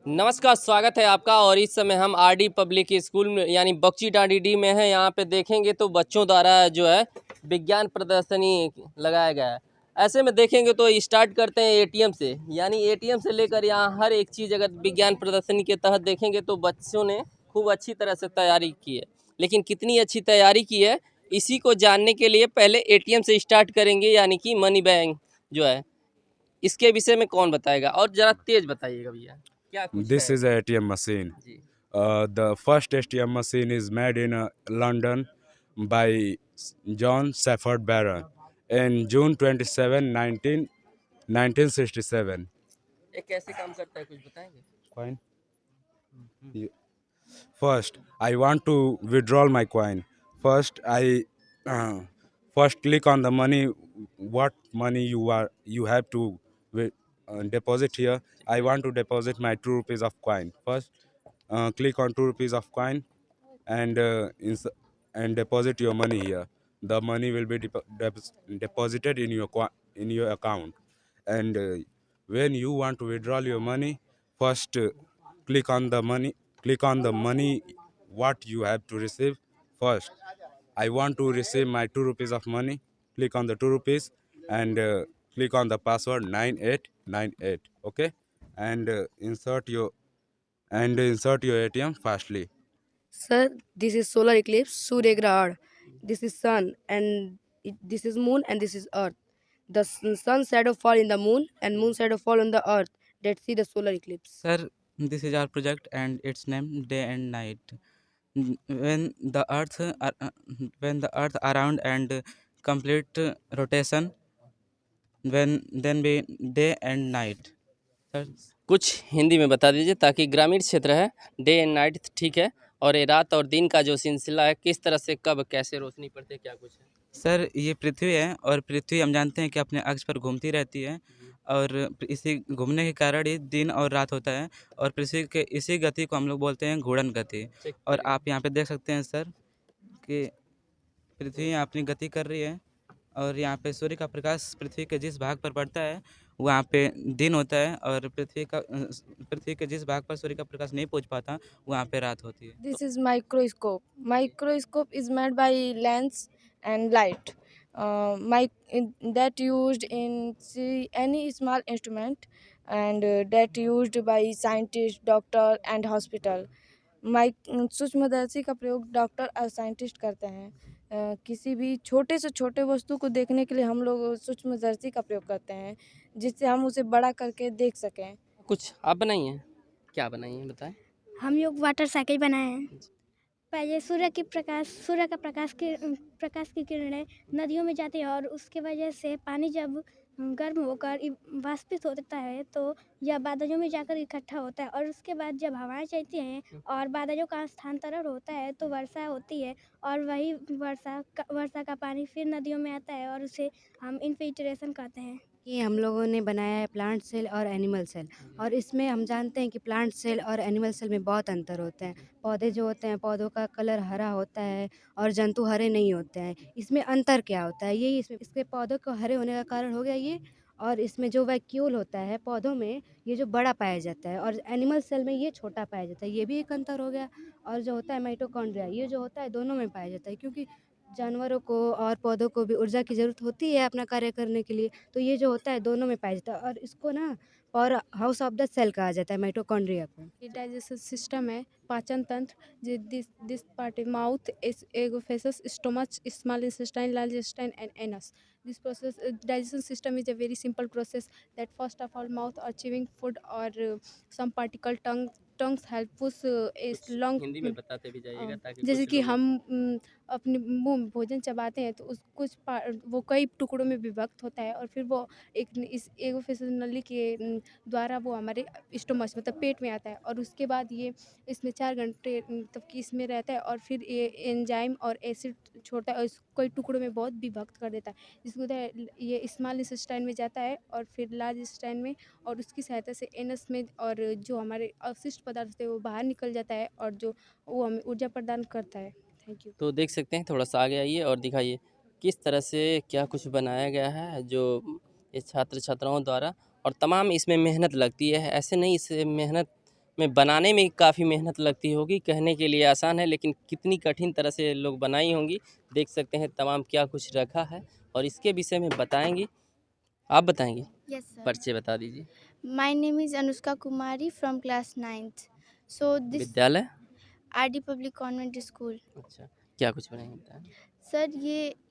नमस्कार, स्वागत है आपका। और इस समय हम आरडी पब्लिक स्कूल में यानी बख्शी डी में हैं। यहाँ पे देखेंगे तो बच्चों द्वारा जो है विज्ञान प्रदर्शनी लगाया गया है। ऐसे में देखेंगे तो स्टार्ट करते हैं एटीएम से, यानी एटीएम से लेकर यहाँ हर एक चीज़ अगर विज्ञान प्रदर्शनी के तहत देखेंगे तो बच्चों ने खूब अच्छी तरह से तैयारी की है। लेकिन कितनी अच्छी तैयारी की है, इसी को जानने के लिए पहले एटीएम से स्टार्ट करेंगे, यानी कि मनी बैंक जो है। इसके विषय में कौन बताएगा? और ज़रा तेज बताइएगा भैया, क्या कुछ This है is a ATM machine. Ji. The first ATM machine is made in London by John Safford Barron in June 27, 1967. ये कैसे काम करता है, कुछ बताएंगे? Coin. You- First, I want to withdraw my coin. First, I uh, first click on the money. What money you have to deposit here? I want to deposit my 2 rupees of coin. First, click on 2 rupees of coin and and deposit your money here. The money will be deposited in in your account. And when you want to withdraw your money, first click on the money. Click on the money what you have to receive. First, I want to receive my 2 rupees of money. Click on the 2 rupees and click on the password 9898. Okay, and insert your ATM fastly. Sir, this is solar eclipse, Surya Grahad. This is sun this is moon and this is earth. The sun shadow fall in the moon and moon shadow fall on the earth. Let's see the solar eclipse. Sir, this is our project and its name Day and Night. When the earth around and complete rotation, then be day and night. Sir, कुछ हिंदी में बता दीजिए ताकि ग्रामीण क्षेत्र है। Day and night ठीक है, और ये रात और दिन का जो सिलसिला है, किस तरह से कब कैसे रोशनी पड़ती है, क्या कुछ है? सर ये पृथ्वी है और पृथ्वी हम जानते हैं कि अपने अक्ष पर घूमती रहती है और इसी घूमने के कारण ही दिन और रात होता है और पृथ्वी के इसी गति को हम लोग बोलते हैं घूर्णन गति। चेक और करिए। आप यहाँ पे देख सकते हैं सर कि पृथ्वी यहाँ अपनी गति कर रही है और यहाँ पे सूर्य का प्रकाश पृथ्वी के जिस भाग पर पड़ता है वहाँ पे दिन होता है और पृथ्वी के जिस भाग पर सूर्य का प्रकाश नहीं पहुँच पाता वहाँ पे रात होती है। This is microscope. Microscope is made by lens and light. That used in see any small instrument and that used by scientist, doctor and hospital. सूक्ष्मदर्शी का प्रयोग डॉक्टर और साइंटिस्ट करते हैं। किसी भी छोटे से छोटे वस्तु को देखने के लिए हम लोग सूक्ष्मदर्शी का प्रयोग करते हैं, जिससे हम उसे बड़ा करके देख सकें। कुछ आप बनाइए, क्या बनाइए बताएं? हम लोग वाटर साइकिल बनाए हैं। पहले सूर्य का प्रकाश की किरणें नदियों में जाती है और उसके वजह से पानी जब गर्म होकर वाष्पित होता है तो यह बादलों में जाकर इकट्ठा होता है और उसके बाद जब हवाएं चलती हैं और बादलों का स्थानांतरण होता है तो वर्षा होती है और वही वर्षा का पानी फिर नदियों में आता है और उसे हम इन्फिल्ट्रेशन कहते हैं। ये हम लोगों ने बनाया है प्लांट सेल और एनिमल सेल, और इसमें हम जानते हैं कि प्लांट सेल और एनिमल सेल में बहुत अंतर होते हैं। पौधे जो होते हैं, पौधों का कलर हरा होता है और जंतु हरे नहीं होते हैं। इसमें अंतर क्या होता है, यही इसके पौधों को हरे होने का कारण हो गया ये। और इसमें जो वैक्यूल होता है पौधों में, ये जो बड़ा पाया जाता है, और एनिमल सेल में ये छोटा पाया जाता है, ये भी एक अंतर हो गया। और जो होता है माइटोकॉन्ड्रिया, ये जो होता है दोनों में पाया जाता है, क्योंकि जानवरों को और पौधों को भी ऊर्जा की ज़रूरत होती है अपना कार्य करने के लिए, तो ये जो होता है दोनों में पाया जाता है। और इसको ना power house of the cell कहा जाता है माइटोकॉन्ड्रिया को। ये डाइजेस्टिव सिस्टम है, पाचन तंत्र। This part is mouth, oesophagus, stomach, small intestine, large intestine and anus. This process, digestion system is a very simple process that first of all mouth or chewing food or some particle tongues help push is long। Hindi में बताते भी जाइएगा ताकि जैसे कुछ कि लोग- हम अपने मुंह में भोजन चबाते हैं तो उस वो कई टुकड़ों में विभक्त होता है और फिर वो इस एगोफेसस नली के द्वारा वो हमारे स्टोमच मतलब पेट में आता है और उसके बाद ये इसमें 4 घंटे मतलब कि इसमें रहता है और फिर ये एंजाइम और एसिड छोड़ता है और इसको कई टुकड़ों में बहुत विभक्त कर देता है, जिसको ये स्मॉल इंटेस्टाइन में जाता है और फिर लार्ज इंटेस्टाइन में, और उसकी सहायता से एनस में, और जो हमारे अवशिष्ट पदार्थ होते हैं वो बाहर निकल जाता है और जो वो हमें ऊर्जा प्रदान करता है। Thank you. तो देख सकते हैं, थोड़ा सा आगे आइए और दिखाइए किस तरह से क्या कुछ बनाया गया है जो ये छात्र छात्राओं द्वारा। और तमाम इसमें मेहनत लगती है, ऐसे नहीं इसे मेहनत में बनाने में काफ़ी मेहनत लगती होगी। कहने के लिए आसान है, लेकिन कितनी कठिन तरह से लोग बनाई होंगी। देख सकते हैं तमाम क्या कुछ रखा है और इसके विषय में बताएंगी। आप बताएंगे? Yes, sir. परिचय बता दीजिए। My name is Anushka Kumari from class 9th. So this विद्यालय? RD Public Convent School. अच्छा, क्या कुछ बनाएंगे बताएं। Sir,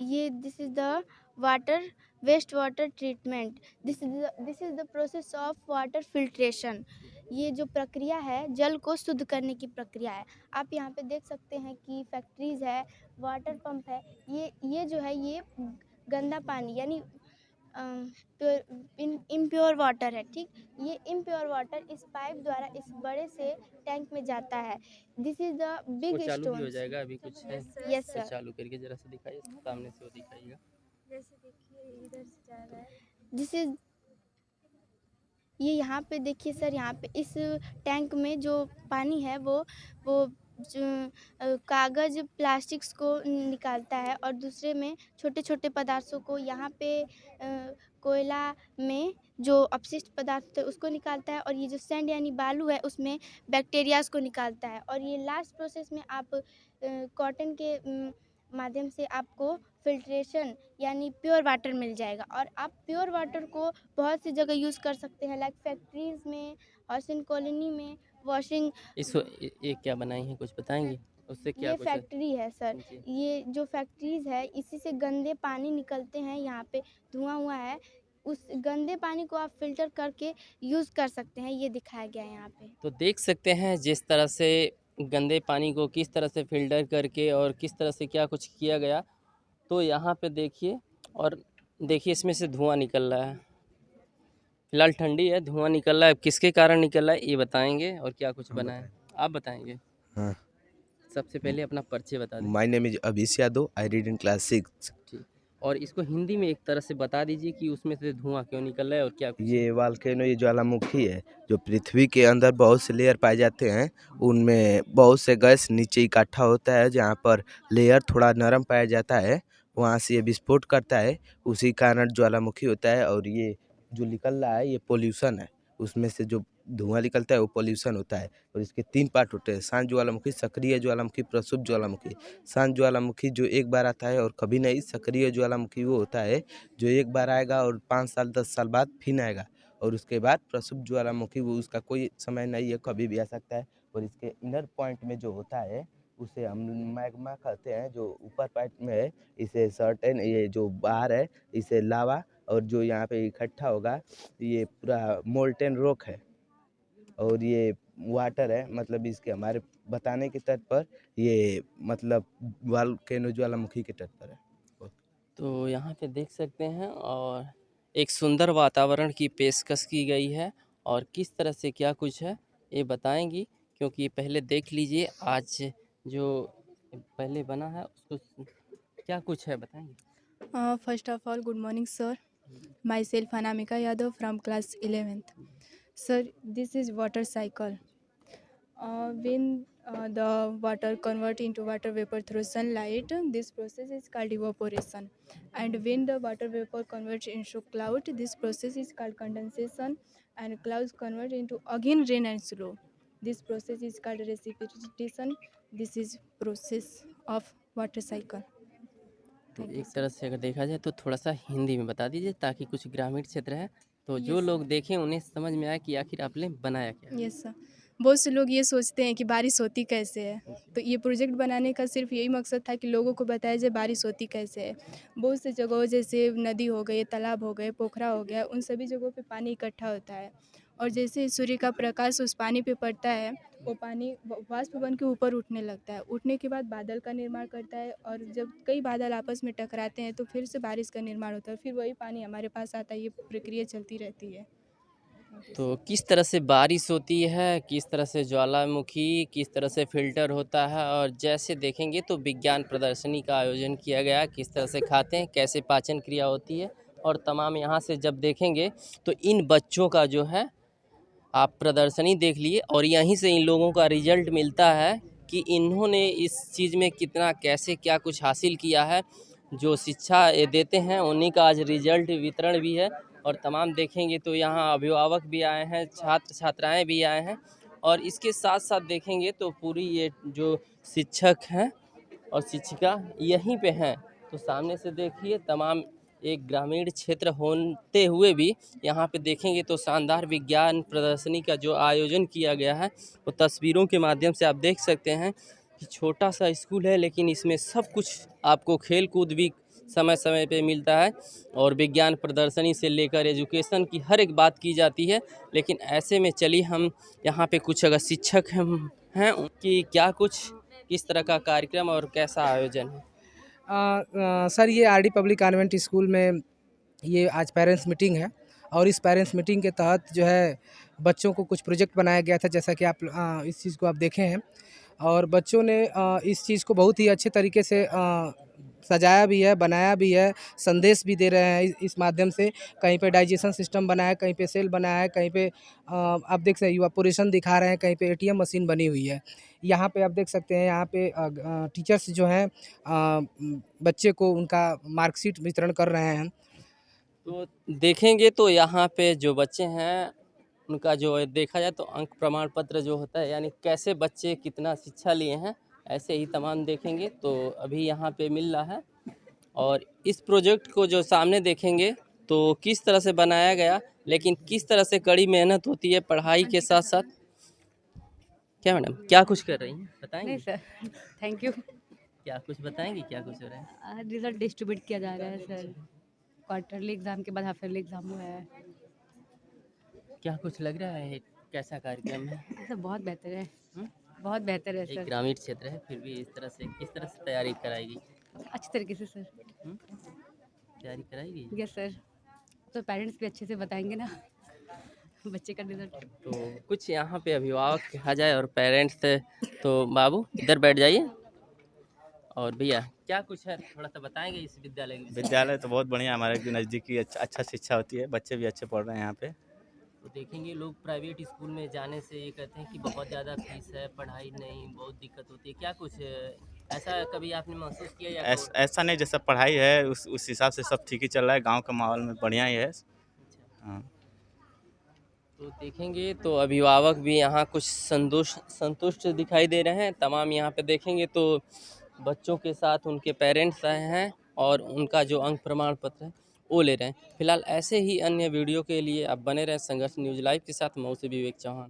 ये this is the water wastewater treatment. This is the process of water filtration. ये जो प्रक्रिया है जल को शुद्ध करने की प्रक्रिया है। आप यहाँ पे देख सकते हैं कि फैक्ट्रीज है, वाटर पंप है। ये जो है ये गंदा पानी यानी इम्प्योर वाटर है, ठीक। ये इम्प्योर वाटर इस पाइप द्वारा इस बड़े से टैंक में जाता है। दिस इज द बिग वो चालू भी हो स्टोन। जाएगा, अभी कुछ है। यस तो सर। चालू करके जरा सा दिखाइए, सामने से वो दिखाइएगा। जैसे देखिए इधर से जा रहा है। दिस इज ये यहाँ पे देखिए सर, यहाँ पे इस टैंक में जो पानी है वो जो कागज़ प्लास्टिक्स को निकालता है और दूसरे में छोटे छोटे पदार्थों को यहाँ पे कोयला में जो अपशिष्ट पदार्थ है उसको निकालता है और ये जो सैंड यानी बालू है उसमें बैक्टीरियाज को निकालता है। और ये लास्ट प्रोसेस में आप कॉटन के माध्यम से आपको फिल्ट्रेशन यानी प्योर वाटर मिल जाएगा। और आप प्योर वाटर को बहुत सी जगह यूज़ कर सकते हैं, लाइक फैक्ट्रीज़ में, हाउसिंग कॉलोनी में, वॉशिंग। इसको ये क्या बनाई है, कुछ बताएंगे? उससे क्या ये कुछ है? फैक्ट्री है सर। जी। ये जो फैक्ट्रीज़ है इसी से गंदे पानी निकलते हैं, यहाँ पे धुआं हुआ है। उस गंदे पानी को आप फिल्टर करके यूज़ कर सकते हैं, ये दिखाया गया है यहाँ पे। तो देख सकते हैं जिस तरह से गंदे पानी को किस तरह से फिल्टर करके और किस तरह से क्या कुछ किया गया। तो यहाँ पे देखिए, और देखिए इसमें से धुआं निकल रहा है। फिलहाल ठंडी है, धुआं निकल रहा है। किसके कारण निकल रहा है ये बताएंगे और क्या कुछ बना है आप बताएंगे। हाँ। सबसे पहले अपना परिचय बता दें। My name is Abhish Yadav, I read in class 6। ठीक, और इसको हिंदी में एक तरह से बता दीजिए कि उसमें से धुआं क्यों निकल रहा है और क्या कुछ। ये वाल्केनो, ये ज्वालामुखी है जो पृथ्वी के अंदर बहुत से लेयर पाए जाते हैं। उनमें बहुत से गैस नीचे इकट्ठा होता है, जहाँ पर लेयर थोड़ा नरम पाया जाता है वहाँ से ये विस्फोट करता है, उसी कारण ज्वालामुखी होता है। और ये जो निकल रहा है ये पोल्यूशन है, उसमें से जो धुआं निकलता है वो पोल्यूशन होता है। और इसके 3 पार्ट होते हैं, शांत ज्वालामुखी, सक्रिय ज्वालामुखी, प्रक्षुब्ध ज्वालामुखी। शांत ज्वालामुखी जो एक बार आता है और कभी नहीं। सक्रिय ज्वालामुखी वो होता है जो एक बार आएगा और 5 साल 10 साल बाद फिर आएगा। और उसके बाद प्रक्षुब्ध ज्वालामुखी वो उसका कोई समय नहीं है, कभी भी आ सकता है। और इसके इनर पॉइंट में जो होता है उसे हम मैग्मा कहते हैं, जो ऊपर पार्ट में है इसे सर्टेन, ये जो बाहर है इसे लावा, और जो यहाँ पे इकट्ठा होगा ये पूरा मोल्टेन रॉक है। और ये वाटर है, मतलब इसके हमारे बताने के तट पर ये मतलब वाल्केनो ज्वालामुखी के तट पर है। तो यहाँ पे देख सकते हैं और एक सुंदर वातावरण की पेशकश की गई है और किस तरह से क्या कुछ है ये बताएंगी, क्योंकि पहले देख लीजिए आज जो पहले बना है उसको क्या कुछ है बताएंगे। First of all, good morning, sir. Myself Anamika Yadav from class 11th. Sir, this is water cycle. When the water convert into water vapor through sunlight, this process is called evaporation. And when the water vapor converts into cloud, this process is called condensation. And clouds convert into again rain and snow. This process is called precipitation. This is process of water cycle. तो Thank you, एक sir. तरह से अगर देखा जाए तो थोड़ा सा हिंदी में बता दीजिए ताकि कुछ ग्रामीण क्षेत्र है तो जो Yes, sir. लोग देखें उन्हें समझ में आए कि आखिर आपने बनाया क्या है। Yes sir. बहुत से लोग ये सोचते हैं कि बारिश होती कैसे है, तो ये प्रोजेक्ट बनाने का सिर्फ यही मकसद था कि लोगों को बताया जाए बारिश होती कैसे है। बहुत से जगहों जैसे नदी हो गई, तालाब हो गए, पोखरा हो गया, उन सभी जगहों पे पानी इकट्ठा होता है और जैसे सूर्य का प्रकाश उस पानी पे पड़ता है वो पानी वाष्प बन के ऊपर उठने लगता है। उठने के बाद बादल का निर्माण करता है और जब कई बादल आपस में टकराते हैं तो फिर से बारिश का निर्माण होता है, फिर वही पानी हमारे पास आता है। ये प्रक्रिया चलती रहती है। तो किस तरह से बारिश होती है, किस तरह से ज्वालामुखी किस तरह से फिल्टर होता है, और जैसे देखेंगे तो विज्ञान प्रदर्शनी का आयोजन किया गया, किस तरह से खाते हैं, कैसे पाचन क्रिया होती है और तमाम यहाँ से जब देखेंगे तो इन बच्चों का जो है आप प्रदर्शनी देख लिए और यहीं से इन लोगों का रिजल्ट मिलता है कि इन्होंने इस चीज़ में कितना कैसे क्या कुछ हासिल किया है। जो शिक्षा ये देते हैं उन्हीं का आज रिजल्ट वितरण भी है और तमाम देखेंगे तो यहाँ अभिभावक भी आए हैं, छात्र छात्राएं भी आए हैं और इसके साथ साथ देखेंगे तो पूरी ये जो शिक्षक हैं और शिक्षिका यहीं पे हैं। तो सामने से देखिए तमाम एक ग्रामीण क्षेत्र होते हुए भी यहाँ पे देखेंगे तो शानदार विज्ञान प्रदर्शनी का जो आयोजन किया गया है वो तस्वीरों के माध्यम से आप देख सकते हैं कि छोटा सा स्कूल है, लेकिन इसमें सब कुछ आपको खेल कूद भी समय समय पे मिलता है और विज्ञान प्रदर्शनी से लेकर एजुकेशन की हर एक बात की जाती है। लेकिन ऐसे में चलिए हम यहाँ पे कुछ अगर शिक्षक हैं उनकी क्या कुछ किस तरह का कार्यक्रम और कैसा आयोजन है। सर ये आरडी पब्लिक कॉन्वेंट स्कूल में ये आज पेरेंट्स मीटिंग है और इस पेरेंट्स मीटिंग के तहत जो है बच्चों को कुछ प्रोजेक्ट बनाया गया था, जैसा कि आप इस चीज़ को आप देखे हैं और बच्चों ने इस चीज़ को बहुत ही अच्छे तरीके से सजाया भी है, बनाया भी है, संदेश भी दे रहे हैं इस माध्यम से। कहीं पे डाइजेशन सिस्टम बनाया है, कहीं पे सेल बनाया है, कहीं पे आप देख सकते इवापोरेशन दिखा रहे हैं, कहीं पे एटीएम मशीन बनी हुई है। यहाँ पे आप देख सकते हैं यहाँ पे टीचर्स जो हैं बच्चे को उनका मार्कशीट वितरण कर रहे हैं। तो देखेंगे तो यहाँ पे जो बच्चे हैं उनका जो देखा जाए तो अंक प्रमाण पत्र जो होता है, यानी कैसे बच्चे कितना शिक्षा लिए हैं, ऐसे ही तमाम देखेंगे तो अभी यहाँ पे मिल रहा है। और इस प्रोजेक्ट को जो सामने देखेंगे तो किस तरह से बनाया गया, लेकिन किस तरह से कड़ी मेहनत होती है पढ़ाई के साथ साथ। क्या मैडम क्या कुछ कर रही हैं बताएंगे? नहीं सर, थैंक यू। क्या कुछ बताएंगे क्या कुछ हो रहा है? रिजल्ट डिस्ट्रीब्यूट किया जा रहा है सर। क्वार्टरली एग्ज़ाम के बाद हाफ ईयरली एग्ज़ाम हुआ है। क्या कुछ लग रहा है कैसा कार्यक्रम है? सर बहुत बेहतर है, बहुत बेहतर है एक सर। ग्रामीण क्षेत्र है फिर भी इस तरह से किस तरह से तैयारी कराएगी? अच्छी तरीके से सर। तैयारी कराएगी? Yes sir. तो पेरेंट्स भी अच्छे से बताएंगे ना बच्चे का रिजल्ट। तो कुछ यहाँ पे अभिभावक कहा जाए और पेरेंट्स, तो बाबू इधर बैठ जाइए। और भैया क्या कुछ है थोड़ा सा बताएंगे इस विद्यालय के? विद्यालय तो बहुत बढ़िया, हमारे नज़दीकी अच्छा शिक्षा होती है, बच्चे भी अच्छे पढ़ रहे हैं यहाँ पे। तो देखेंगे लोग प्राइवेट स्कूल में जाने से ये कहते हैं कि बहुत ज़्यादा फीस है, पढ़ाई नहीं, बहुत दिक्कत होती है। क्या कुछ ऐसा कभी आपने महसूस किया या ऐसा नहीं, जैसा पढ़ाई है उस हिसाब से सब ठीक ही चल रहा है, गांव का माहौल में बढ़िया ही है। हाँ। तो देखेंगे तो अभिभावक भी यहाँ कुछ संतुष्ट दिखाई दे रहे हैं। तमाम यहाँ पे देखेंगे तो बच्चों के साथ उनके पेरेंट्स आए हैं और उनका जो अंक प्रमाण पत्र है वो ले रहे हैं। फिलहाल ऐसे ही अन्य वीडियो के लिए आप बने रहें संघर्ष न्यूज़ लाइव के साथ। मैं उसे विवेक चौहान।